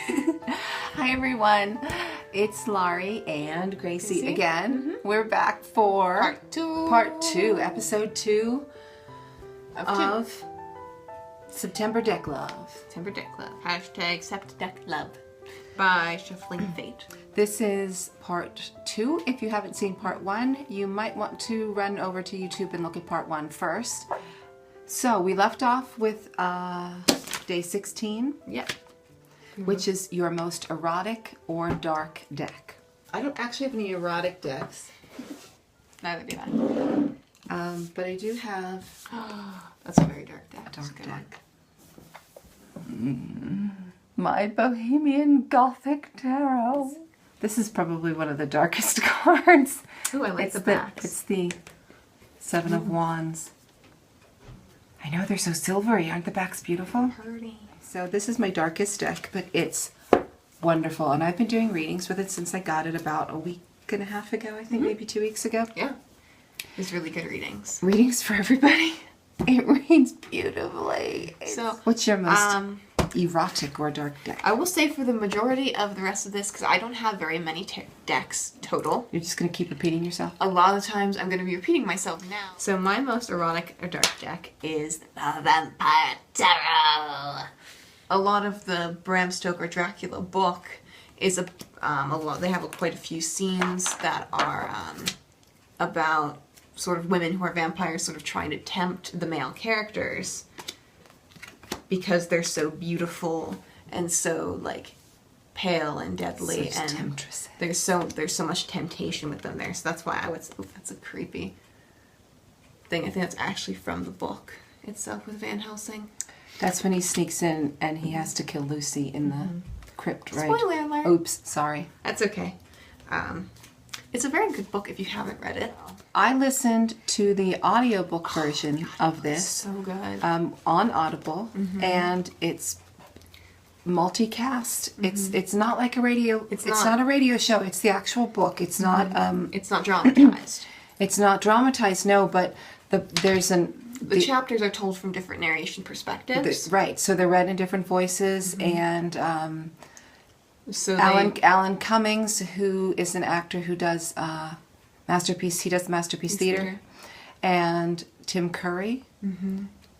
Hi everyone, it's Laurie and Gracie again. Mm-hmm. We're back for Part 2, episode 2 of September Deck Love. September Deck Love. Hashtag Sept Deck Love by Shuffling Fate. This is part 2. If you haven't seen part 1, you might want to run over to YouTube and look at part 1 first. So we left off with day 16. Yep. Which is your most erotic or dark deck. I don't actually have any erotic decks. Neither do I. But I do have That's a very dark deck. dark deck. My Bohemian Gothic Tarot. This is probably one of the darkest cards. Ooh, I like the backs. It's the Seven of Wands. I know, they're so silvery. Aren't the backs beautiful? Pretty. So this is my darkest deck, but it's wonderful. And I've been doing readings with it since I got it about a week and a half ago, I think, maybe 2 weeks ago. Yeah. It's really good readings. Readings for everybody. It reads beautifully. So, what's your most erotic or dark deck? I will say for the majority of the rest of this, because I don't have very many decks total. You're just going to keep repeating yourself? A lot of the times I'm going to be repeating myself now. So my most erotic or dark deck is the Vampire Tarot. A lot of the Bram Stoker Dracula book is a lot. They have quite a few scenes that are about sort of women who are vampires, sort of trying to tempt the male characters because they're so beautiful and so like pale and deadly, Such and temptresses. there's so much temptation with them there. So that's why I would. Ooh, that's a creepy thing. I think that's actually from the book itself with Van Helsing. That's when he sneaks in and he has to kill Lucy in the crypt, right? Spoiler alert. Oops, sorry. That's okay. It's a very good book if you haven't read it. I listened to the audiobook version of this So good. on Audible, and it's multicast. It's not like a radio. It's not a radio show. It's the actual book. It's not. It's not dramatized. It's not dramatized. No, but The chapters are told from different narration perspectives. right. So they're read in different voices, and So Alan Cummings, who is an actor who does Masterpiece. He does Masterpiece Theater, and Tim Curry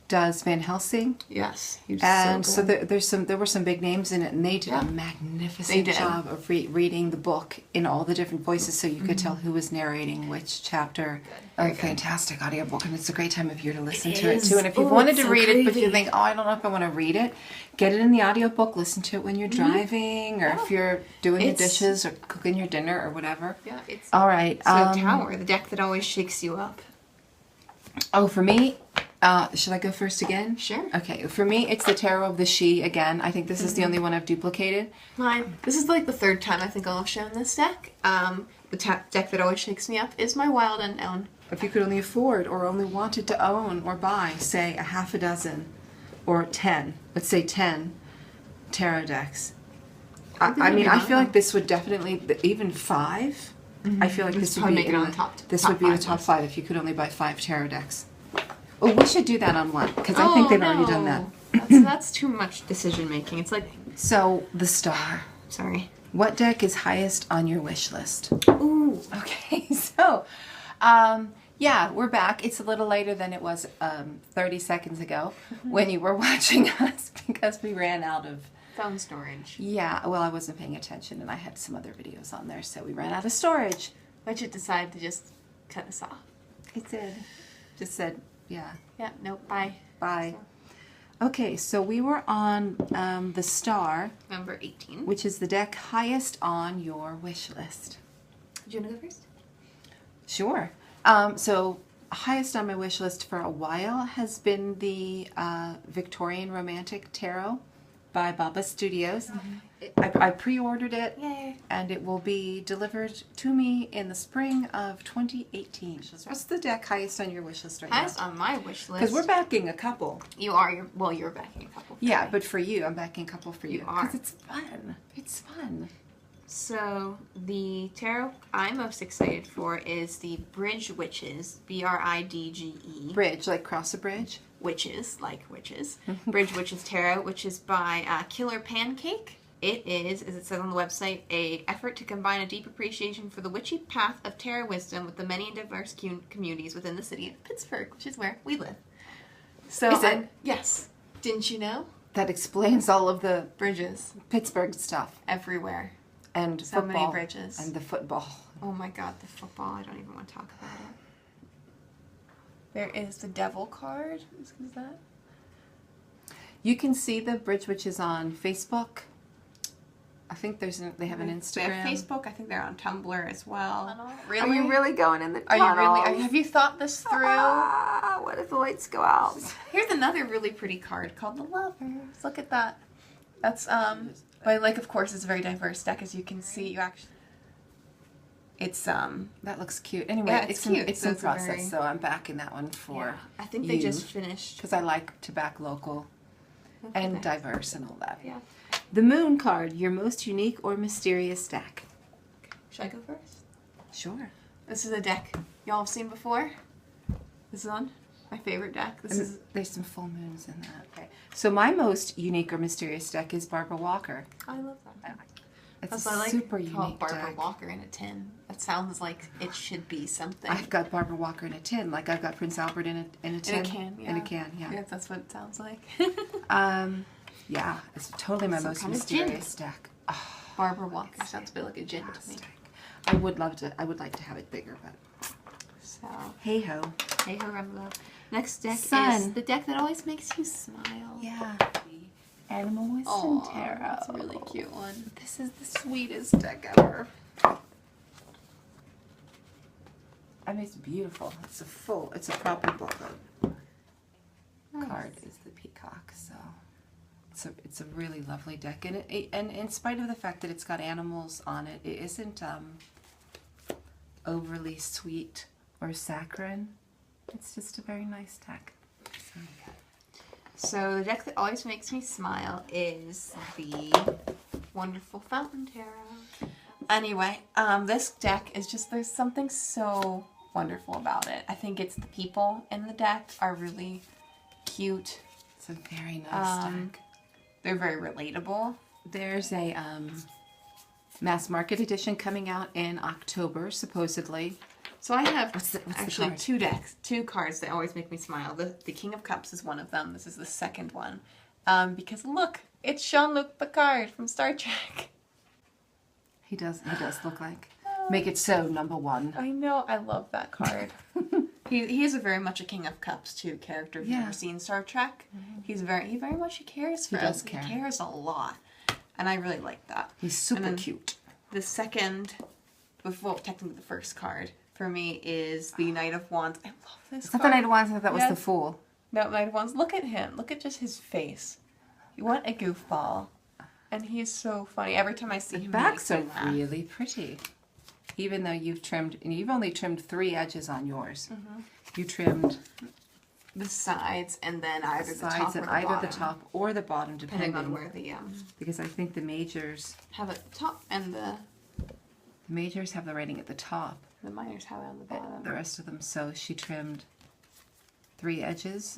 does Van Helsing. Yes. He was And so good. there were some big names in it, and they did a magnificent job of reading the book in all the different voices, so you could tell who was narrating which chapter. A fantastic audiobook, and it's a great time of year to listen to it too. And if you wanted to read it, but you think, oh, I don't know if I want to read it, get it in the audiobook, listen to it when you're driving, or if you're doing the dishes or cooking your dinner or whatever. Yeah, it's All right. Tower, the deck that always shakes you up. Oh, for me, should I go first again? Sure. Okay, for me, it's the Tarot of the She again. I think this is the only one I've duplicated. Mine. This is like the third time I think I'll have shown this deck. The deck that always shakes me up is my Wild Unknown. If you could only afford or only wanted to own or buy, say, a half a dozen or 10, let's say 10 tarot decks. I mean, I feel like this would definitely, even 5, I feel like this would be make it on the top this would be the top 5 if you could only buy 5 tarot decks. Oh, we should do that on one, because I think they've already done that. That's too much decision making. It's like, So, the Star. sorry. What deck is highest on your wish list? Ooh. Okay, so, yeah, we're back. It's a little later than it was 30 seconds ago when you were watching us because we ran out of... Phone storage. Yeah, well, I wasn't paying attention and I had some other videos on there, so we ran out of storage. But you decided to just cut us off. It did. Just said, yeah, Yeah, nope, bye. bye. Okay, so we were on the Star, Number 18. which is the deck highest on your wish list. Do you want to go first? Sure. So highest on my wish list for a while has been the Victorian Romantic Tarot by Baba Studios. I pre-ordered it, Yay. and it will be delivered to me in the spring of 2018. What's the deck highest on your wish list right Highest now? on my wish list. Because we're backing a couple. You're backing a couple. Yeah, but for you, I'm backing a couple for you. You are. Because it's fun. It's fun. So, the tarot I'm most excited for is the Bridge Witches, Bridge. Bridge, like cross a bridge? Witches, like witches. Bridge Witches Tarot, which is by Killer Pancake. It is, as it says on the website, a effort to combine a deep appreciation for the witchy path of Terra wisdom with the many and diverse communities within the city of Pittsburgh, which is where we live. So, is it? Yes. Didn't you know? That explains all of the Bridges. Pittsburgh stuff. Everywhere. And so football. Many bridges. And the football. Oh my god, the football. I don't even want to talk about it. There is the devil card. Is that? You can see the Bridge Witches on Facebook. I think they have an Instagram. They have Facebook. I think they're on Tumblr as well. Really? Are you really going in the tunnel? Are you really? Have you thought this through? What if the lights go out? Here's another really pretty card called the Lovers. Look at that. That's but like of course it's a very diverse deck as you can see. You actually, it's that looks cute. Anyway, yeah, it's cute. It's in process, so I'm backing that one for. Yeah, I think they just finished because I like to back local and diverse and all that. Yeah. The Moon card, your most unique or mysterious deck. Should I go first? Sure. This is a deck y'all have seen before. This is on my favorite deck. There's some full moons in that. Okay. So my most unique or mysterious deck is Barbara Walker. I love that. It's a super unique Barbara deck. Walker in a tin. That sounds like it should be something. I've got Barbara Walker in a tin, like I've got Prince Albert in a tin. In a can, yeah. In a can, yeah. Yeah, that's what it sounds like. Yeah, it's totally my most mysterious deck. Oh, Barbara Walker sounds a bit like a gin to me. I would like to have it bigger, but so hey ho. Hey ho, Rambo. Next deck Sun. is the deck that always makes you smile. Yeah. Animal Wisdom Tarot. That's a really cute one. This is the sweetest deck ever. I mean, it's beautiful. It's a proper book. Card is the peacock, so it's a really lovely deck, and and in spite of the fact that it's got animals on it, it isn't overly sweet or saccharine. It's just a very nice deck. So the deck that always makes me smile is the Wonderful Fountain Tarot. Anyway, this deck is just, there's something so wonderful about it. I think it's the people in the deck are really cute. It's a very nice deck. They're very relatable. There's a mass market edition coming out in October, supposedly. So I have what's actually two cards that always make me smile. The King of Cups is one of them. This is the second one. Because look, it's Jean-Luc Picard from Star Trek. He does look like. Make it so, number one. I know, I love that card. He is very much a King of Cups too character. If you've ever seen Star Trek, he very much cares for us. He cares a lot, and I really like that. He's super cute. The second, well, technically the first card for me is the Knight of Wands. I love this. It's not the Knight of Wands. I thought that was the Fool. No, Knight of Wands. Look at him. Look at just his face. What a goofball, and he's so funny. Every time I see him, the backs are really pretty. Even though you've only trimmed 3 edges on yours. Mm-hmm. You trimmed the sides and then either the top or the either bottom. The top or the bottom, depending on where the because I think the majors have a top and the majors have the writing at the top. The minors have it on the bottom. The rest of them. So she trimmed 3 edges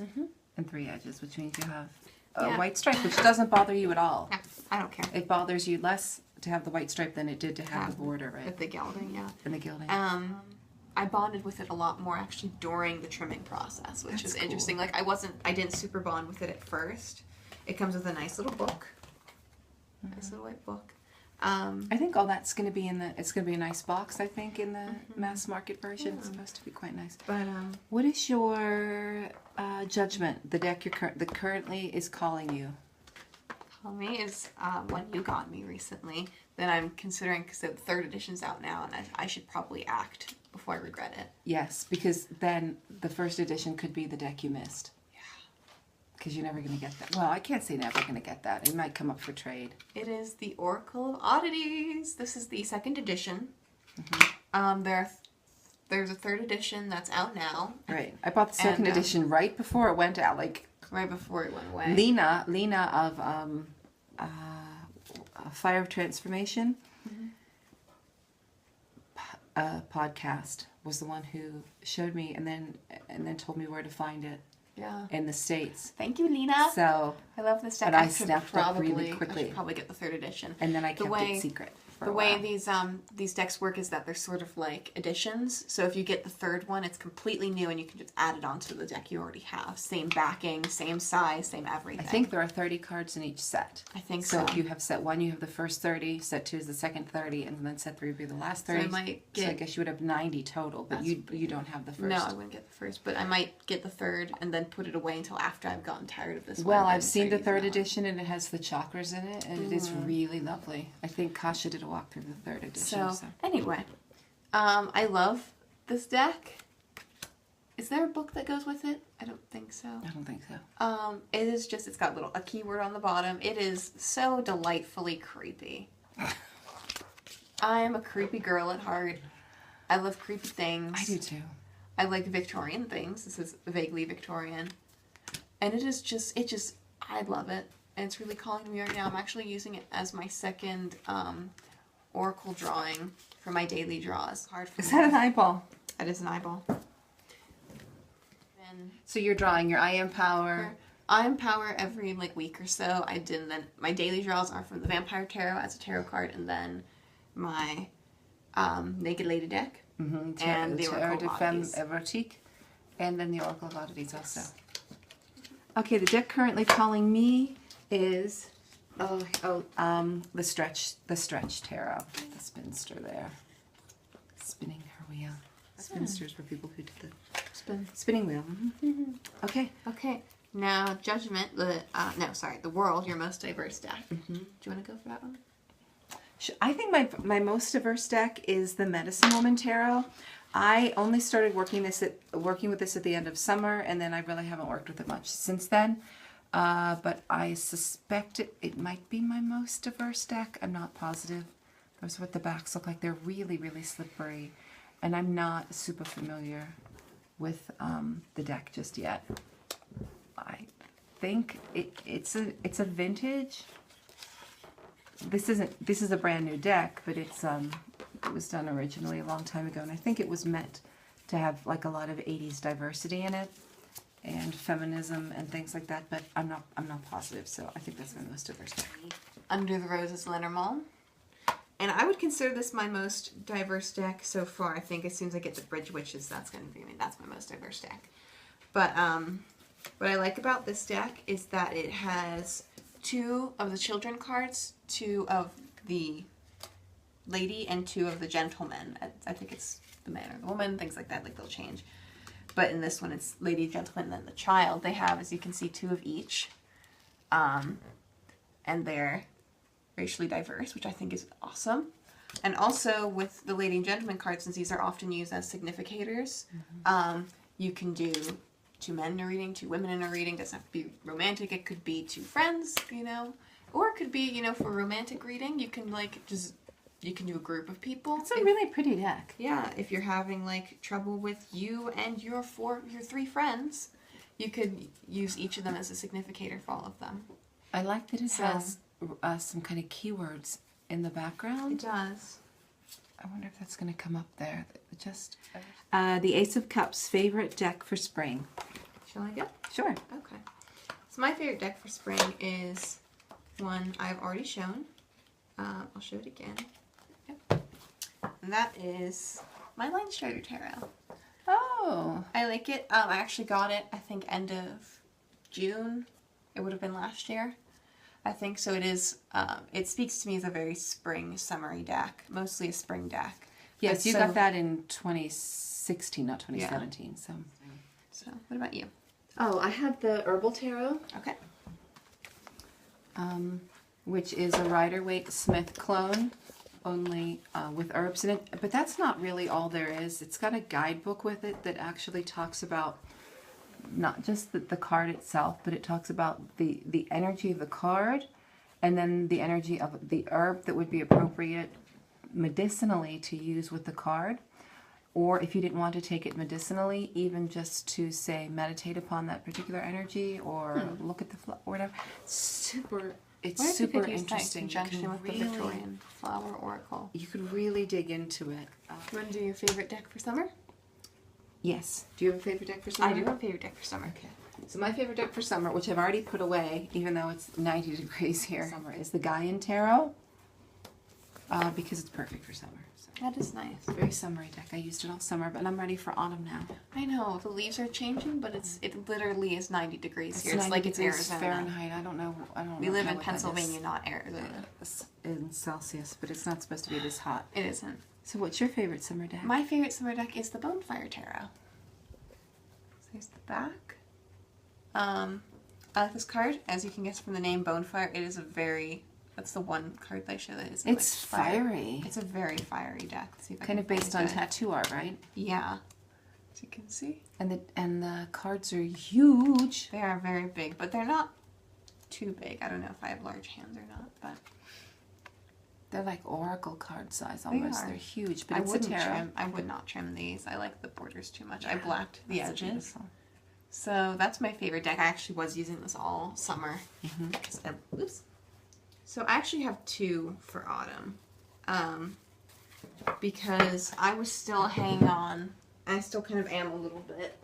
and 3 edges, which means you have a white stripe, which doesn't bother you at all. Yeah, I don't care. It bothers you less to have the white stripe than it did to have the border, right? With the gilding, yeah. And the gilding. I bonded with it a lot more actually during the trimming process, which is interesting. Like I didn't super bond with it at first. It comes with a nice little book. Nice little white book. I think all that's going to be it's going to be a nice box, I think, in the mass market version. Yeah. It's supposed to be quite nice. But what is your judgment? The deck that currently is calling you? Me is one you got me recently that I'm considering because the 3rd edition's out now and I should probably act before I regret it. Yes, because then the 1st edition could be the deck you missed. Yeah. Because you're never going to get that. Well, I can't say never going to get that. It might come up for trade. It is the Oracle of Oddities. This is the 2nd edition. Mm-hmm. There's a 3rd edition that's out now. Right. I bought the 2nd edition right before it went out, like right before it went away. Lena of Fire of Transformation podcast was the one who showed me and then told me where to find it. in the States. Thank you, Lena. So I love this deck. But I snapped up really quickly. I should probably get the 3rd edition. And then I kept it secret. The way these decks work is that they're sort of like additions. So if you get the 3rd one, it's completely new and you can just add it onto the deck you already have. Same backing, same size, same everything. I think there are 30 cards in each set. I think so. So if you have set 1, you have the first 30, set 2 is the second 30, and then set 3 would be the last 30. So I guess you would have 90 total, but you don't have the first. No, I wouldn't get the first, but I might get the 3rd and then put it away until after I've gotten tired of this one. Well, I've seen the 3rd edition and it has the chakras in it, and it is really lovely. I think Kasha did a walkthrough of the 3rd edition. So anyway, I love this deck. Is there a book that goes with it? I don't think so. I don't think so. It is just, it's got a keyword on the bottom. It is so delightfully creepy. I am a creepy girl at heart. I love creepy things. I do too. I like Victorian things. This is vaguely Victorian. And I love it. And it's really calling to me right now. I'm actually using it as my second oracle drawing for my daily draws. Is that an eyeball? That is an eyeball. And so you're drawing your I Am Power. I Am Power every week or so. Then my daily draws are from the Vampire Tarot as a tarot card, and then my Naked Lady deck, and the Oracle de Femme Erotique, and then the Oracle of Oddities also. Okay, the deck currently calling me is the Stretch Tarot, the Spinster there, spinning her wheel. Spinsters were people who did the spinning wheel. Okay. Now Judgment, the World, your most diverse deck. Do you want to go for that one? I think my most diverse deck is the Medicine Woman Tarot. I only started working with this at the end of summer, and then I really haven't worked with it much since then. But I suspect it might be my most diverse deck. I'm not positive. Those are what the backs look like. They're really, really slippery, and I'm not super familiar with the deck just yet. I think it's a vintage. This is a brand new deck, but it was done originally a long time ago, and I think it was meant to have a lot of 80s diversity in it and feminism and things like that, but I'm not positive, so I think that's my most diverse deck. Under the Roses, Lenormand. And I would consider this my most diverse deck so far. I think as soon as I get the Bridge Witches, that's my most diverse deck. But what I like about this deck is that it has 2 of the children cards, 2 of the lady, and 2 of the gentleman. I think it's the man or the woman, things like that, they'll change. But in this one, it's lady, gentleman, and then the child. They have, as you can see, 2 of each. And they're racially diverse, which I think is awesome. And also with the lady and gentleman cards, since these are often used as significators, you can do 2 men in a reading, 2 women in a reading. It doesn't have to be romantic. It could be 2 friends, or it could be, for a romantic reading, you can you can do a group of people. It's a really pretty deck. Yeah, if you're having trouble with you and your 3 friends, you could use each of them as a significator for all of them. I like that it has some kind of keywords in the background. It does. I wonder if that's going to come up there. The Ace of Cups, favorite deck for spring. Shall I go? Sure. Okay. So my favorite deck for spring is one I've already shown. I'll show it again. Yep. And that is my Line Strider Tarot. Oh. I like it. I actually got it, I think, end of June. It would have been last year. I think so. It is. It speaks to me as a very spring, summery deck, mostly a spring deck. Yes, you got that in 2016, not 2017. Yeah. So, what about you? Oh, I have the Herbal Tarot. Okay. Which is a Rider-Waite Smith clone, only with herbs in it. But that's not really all there is. It's got a guidebook with it that actually talks about not just the card itself, but it talks about the energy of the card, and then the energy of the herb that would be appropriate medicinally to use with the card, or if you didn't want to take it medicinally, even just to say meditate upon that particular energy or look at the flower or whatever. It's super interesting. In conjunction with the Victorian Flower Oracle. You could really dig into it. You want to do your favorite deck for summer? Yes. Do you have a favorite deck for summer? I do have a favorite deck for summer. Okay. So my favorite deck for summer, which I've already put away, even though it's 90 degrees here, summer is the Gaian Tarot, because it's perfect for summer. So. That is nice. Very summery deck. I used it all summer, but I'm ready for autumn now. I know the leaves are changing, but it literally is 90 degrees here. It's like it's Arizona. Arizona. Fahrenheit. I don't know. We live in Pennsylvania, not Arizona. In Celsius, but it's not supposed to be this hot. It isn't. So what's your favorite summer deck? My favorite summer deck is the Bonefire Tarot. So here's the back. I like this card. As you can guess from the name Bonefire, it is a very... That's the one card that I show that is... It's fiery. It's a very fiery deck. Let's see if I kind of based on tattoo art, right? Yeah. As you can see. And the cards are huge. They are very big, but they're not too big. I don't know if I have large hands or not, but... They're like oracle card size almost. They're huge, but I would not trim these. I like the borders too much. Yeah, I blacked the edges. Beautiful. So that's my favorite deck. I actually was using this all summer. Oops. So I actually have two for autumn. Because I was still hanging on, I still kind of am a little bit,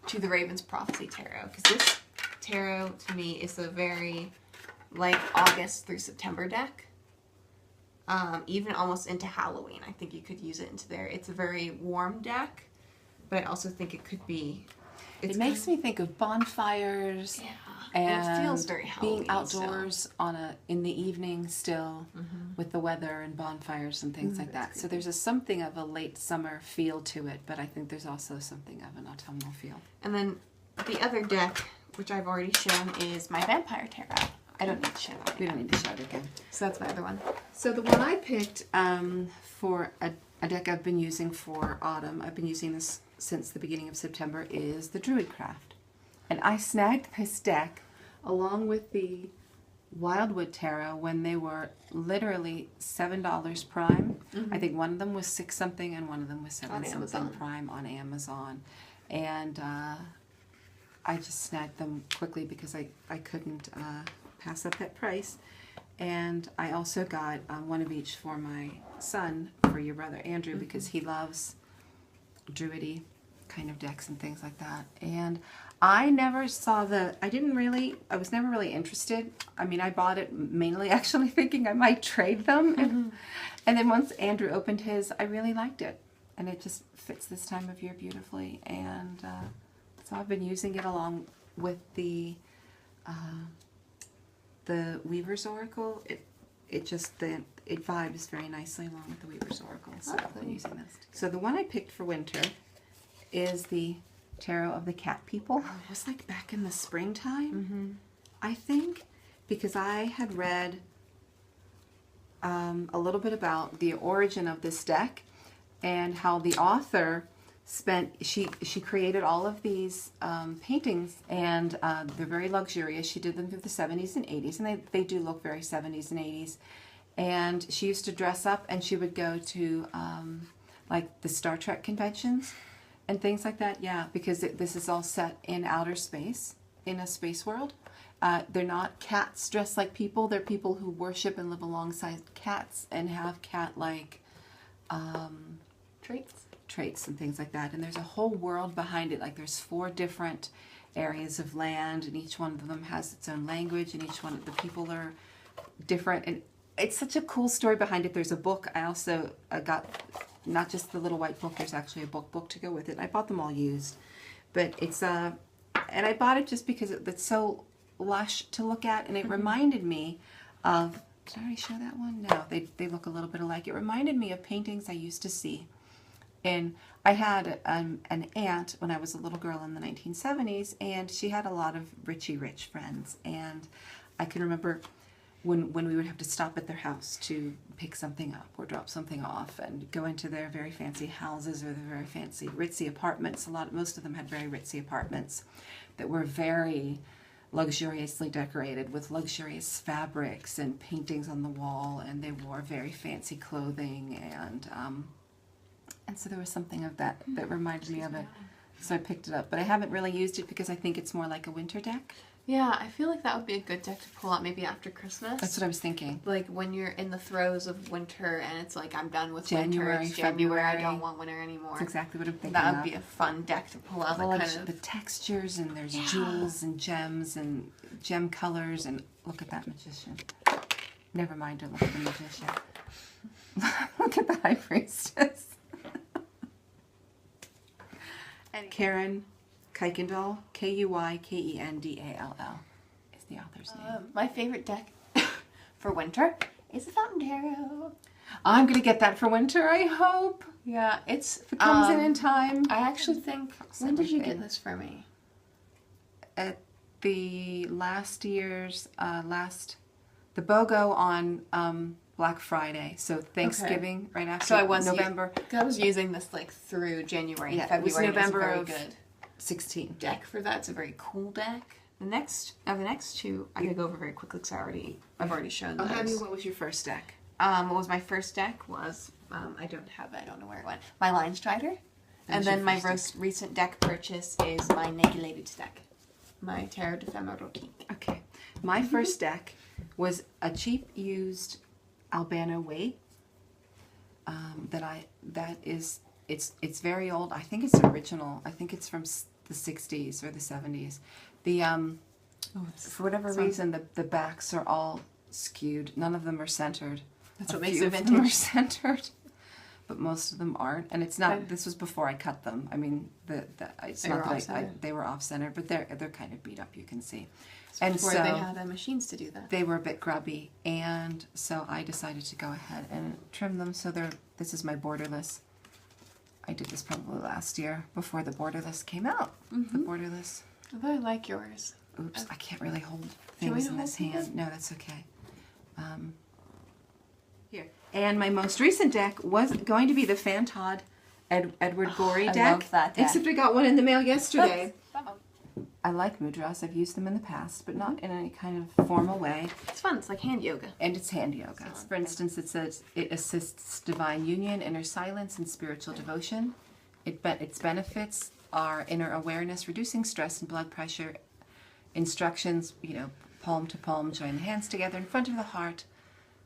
to the Raven's Prophecy Tarot. Because this tarot, to me, is a very, like, August through September deck. Even almost into Halloween. I think you could use it into there. It's a very warm deck, but I also think it could be... It makes me think of bonfires. Yeah. And it feels very Halloween. Being outdoors in the evening still with the weather and bonfires and things like that. So there's something of a late summer feel to it, but I think there's also something of an autumnal feel. And then the other deck, which I've already shown, is my Vampire Tarot. I don't need to show that. We don't need to show it again. So that's my other one. So the one I picked for a deck I've been using for autumn, I've been using this since the beginning of September, is the Druidcraft. And I snagged this deck along with the Wildwood Tarot when they were literally $7 Prime. I think one of them was $6 something and one of them was $7 something Prime on Amazon. And I just snagged them quickly because I couldn't pass up that price. And I also got one of each for my son, for your brother Andrew, because he loves druidy kind of decks and things like that. And I never saw I was never really interested. I mean, I bought it mainly actually thinking I might trade them. And then once Andrew opened his, I really liked it. And it just fits this time of year beautifully. And so I've been using it along with the Weaver's Oracle. It vibes very nicely along with the Weaver's Oracle. So I've been using this. So the one I picked for winter is the Tarot of the Cat People. It was like back in the springtime, I think, because I had read a little bit about the origin of this deck and how the author she created all of these paintings, and they're very luxurious. She did them through the 70s and 80s, and they do look very 70s and 80s. And she used to dress up, and she would go to like the Star Trek conventions and things like that. Yeah, because this is all set in outer space, in a space world. They're not cats dressed like people. They're people who worship and live alongside cats and have cat-like traits and things like that. And there's a whole world behind it. Like there's 4 different areas of land, and each one of them has its own language, and each one of the people are different. And it's such a cool story behind it. There's a book. I also got not just the little white book. There's actually a book to go with it. I bought them all used, but it's and I bought it just because it's so lush to look at, and it reminded me of. Did I already show that one? No, they look a little bit alike. It reminded me of paintings I used to see. And I had an aunt when I was a little girl in the 1970s, and she had a lot of Richie Rich friends. And I can remember when we would have to stop at their house to pick something up or drop something off and go into their very fancy houses or their very fancy ritzy apartments. Most of them had very ritzy apartments that were very luxuriously decorated with luxurious fabrics and paintings on the wall, and they wore very fancy clothing, and so there was something of that reminded me of it. So I picked it up, but I haven't really used it because I think it's more like a winter deck. Yeah, I feel like that would be a good deck to pull out maybe after Christmas. That's what I was thinking. Like when you're in the throes of winter and it's like, I'm done with January, winter. It's February. I don't want winter anymore. That's exactly what I'm thinking. That would be a fun deck to pull out. The textures, and there's jewels and gems and gem colors, and look at that magician. Never mind, don't look at the magician. Look at the high priestess. And Karen Kuykendall, Kuykendall is the author's name. My favorite deck for winter is the Fountain Tarot. I'm going to get that for winter, I hope. Yeah, if it comes in time. I actually think, when did you get this for me? At the last year's, the BOGO on Black Friday, so Thanksgiving, right after so I was November. I was using this like through January and February. It was November very of good 16 deck for that. It's a very cool deck. The next two, I could go over very quickly because I've already shown those. What was your first deck? What was my first deck was, I don't know where it went. My Line Strider. And then my most recent deck purchase is my Naked Ladies deck. My Tarot Ephemeral Geek. Okay. My first deck was a cheap used Albano weight. It's very old. I think it's original. I think it's from the 60s or the 70s. For whatever reason, the backs are all skewed. None of them are centered. That's what makes it vintage. Them are centered, but most of them aren't. And it's not. This was before I cut them. I mean, it's not that they were off centered, but they're kind of beat up. You can see. And before so they had machines to do that. They were a bit grubby, and so I decided to go ahead and trim them. So this is my borderless. I did this probably last year before the borderless came out. The borderless. Although I like yours. Oops, I can't really hold things in this hand. No, that's okay. Here. And my most recent deck was going to be the Fantod Edward Gorey deck. I love that deck. Except I got one in the mail yesterday. I like mudras. I've used them in the past, but not in any kind of formal way. It's fun. It's like hand yoga. And it's hand yoga. For instance, it says it assists divine union, inner silence, and spiritual devotion. Its benefits are inner awareness, reducing stress and blood pressure. Instructions, palm to palm, join the hands together in front of the heart,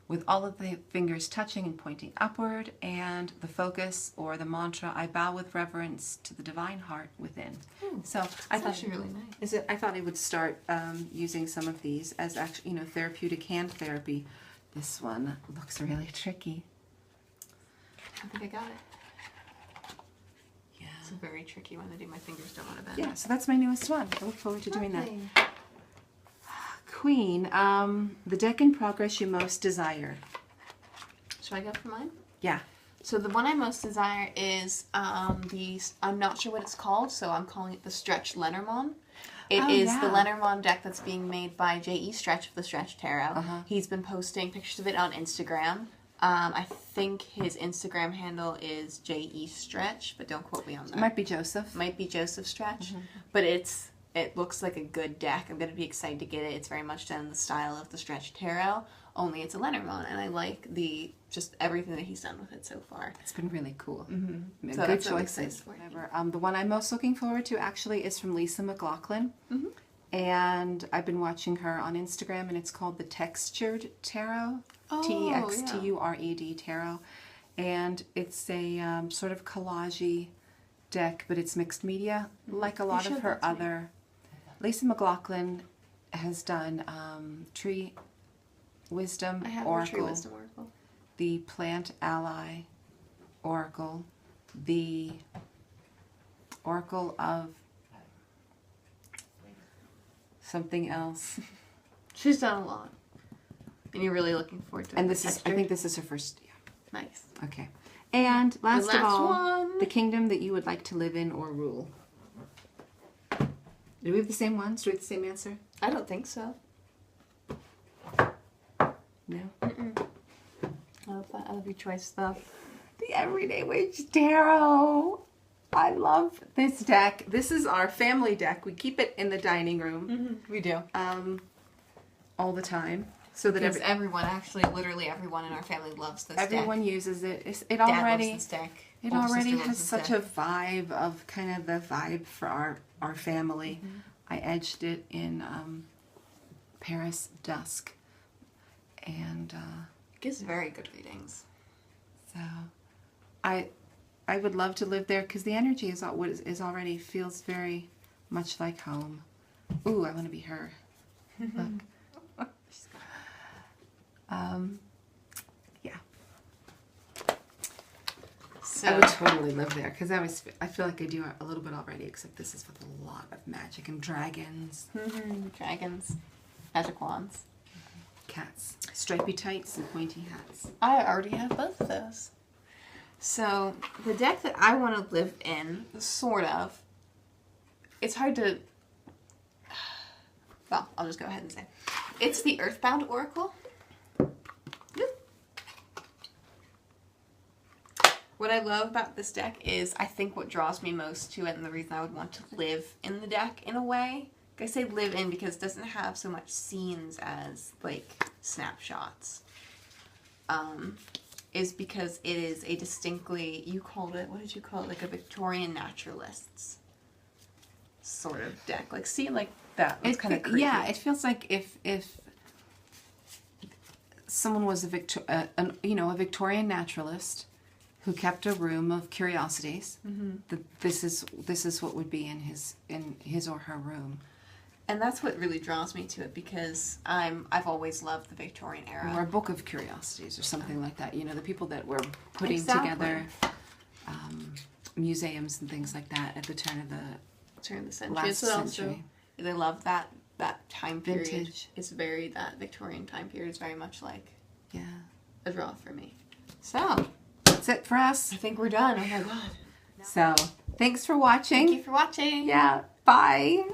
with all of the fingers touching and pointing upward, and the focus or the mantra, I bow with reverence to the divine heart within. So I thought really nice. I thought I would start using some of these as actually, therapeutic hand therapy. This one looks really tricky. I think I got it. Yeah. It's a very tricky one to do. My fingers don't want to bend. Yeah, so that's my newest one. I look forward to doing that. Queen, the deck in progress you most desire. Should I go for mine? Yeah. So the one I most desire is I'm not sure what it's called, so I'm calling it the Stretch Lenormand. It is the Lenormand deck that's being made by J.E. Stretch of the Stretch Tarot. He's been posting pictures of it on Instagram. I think his Instagram handle is J.E. Stretch, but don't quote me on that. Might be Joseph. Might be Joseph Stretch, but it looks like a good deck. I'm going to be excited to get it. It's very much done in the style of the Stretch Tarot, only it's a Lenormand, and I like just everything that he's done with it so far. It's been really cool. So good choices. The one I'm most looking forward to actually is from Lisa McLaughlin, and I've been watching her on Instagram, and it's called the Textured Tarot, Textured Tarot, and it's a sort of collage-y deck, but it's mixed media, like a lot of her other. Lisa McLaughlin has done Tree Wisdom Oracle, Tree Wisdom Oracle, the Plant Ally Oracle, the Oracle of something else. She's done a lot, and you're really looking forward to it. And I think this is her first. Yeah. Nice. Okay. And last of all, one. the kingdom that you would like to live in or rule. Do we have the same ones? Do we have the same answer? I don't think so. No? I love that other choice stuff. The Everyday Witch Tarot. I love this deck. This is our family deck. We keep it in the dining room. We do. All the time. So that literally everyone in our family loves this everyone deck. uses it. It Dad already loves this deck. It already has such a vibe of kind of the vibe for our family. I edged it in Paris Dusk, and it gives very good readings. So I would love to live there because the energy is already feels very much like home. Ooh, I want to be her. Look. Yeah. So I would totally live there because I feel like I do a little bit already, except this is with a lot of magic and dragons. Dragons, magic wands, cats, stripy tights and pointy hats. I already have both of those. So the deck that I want to live in, sort of, it's hard to. Well, I'll just go ahead and say, it's the Earthbound Oracle. What I love about this deck is, I think what draws me most to it, and the reason I would want to live in the deck in a way, I say live in because it doesn't have so much scenes as, like, snapshots, is because it is a distinctly, you called it, what did you call it, like a Victorian naturalists sort of deck. Like, see, like that. It's kind of creepy. Yeah, it feels like if someone was a Victorian naturalist who kept a room of curiosities. This is what would be in his or her room. And that's what really draws me to it because I've always loved the Victorian era. Or a book of curiosities or something like that. You know, the people that were putting together museums and things like that at the turn of the century. last century. They love that time period. Vintage. It's very, that Victorian time period is very much like a draw for me. So, that's it for us. I think we're done. Oh my god. So, thanks for watching. Thank you for watching. Yeah, bye.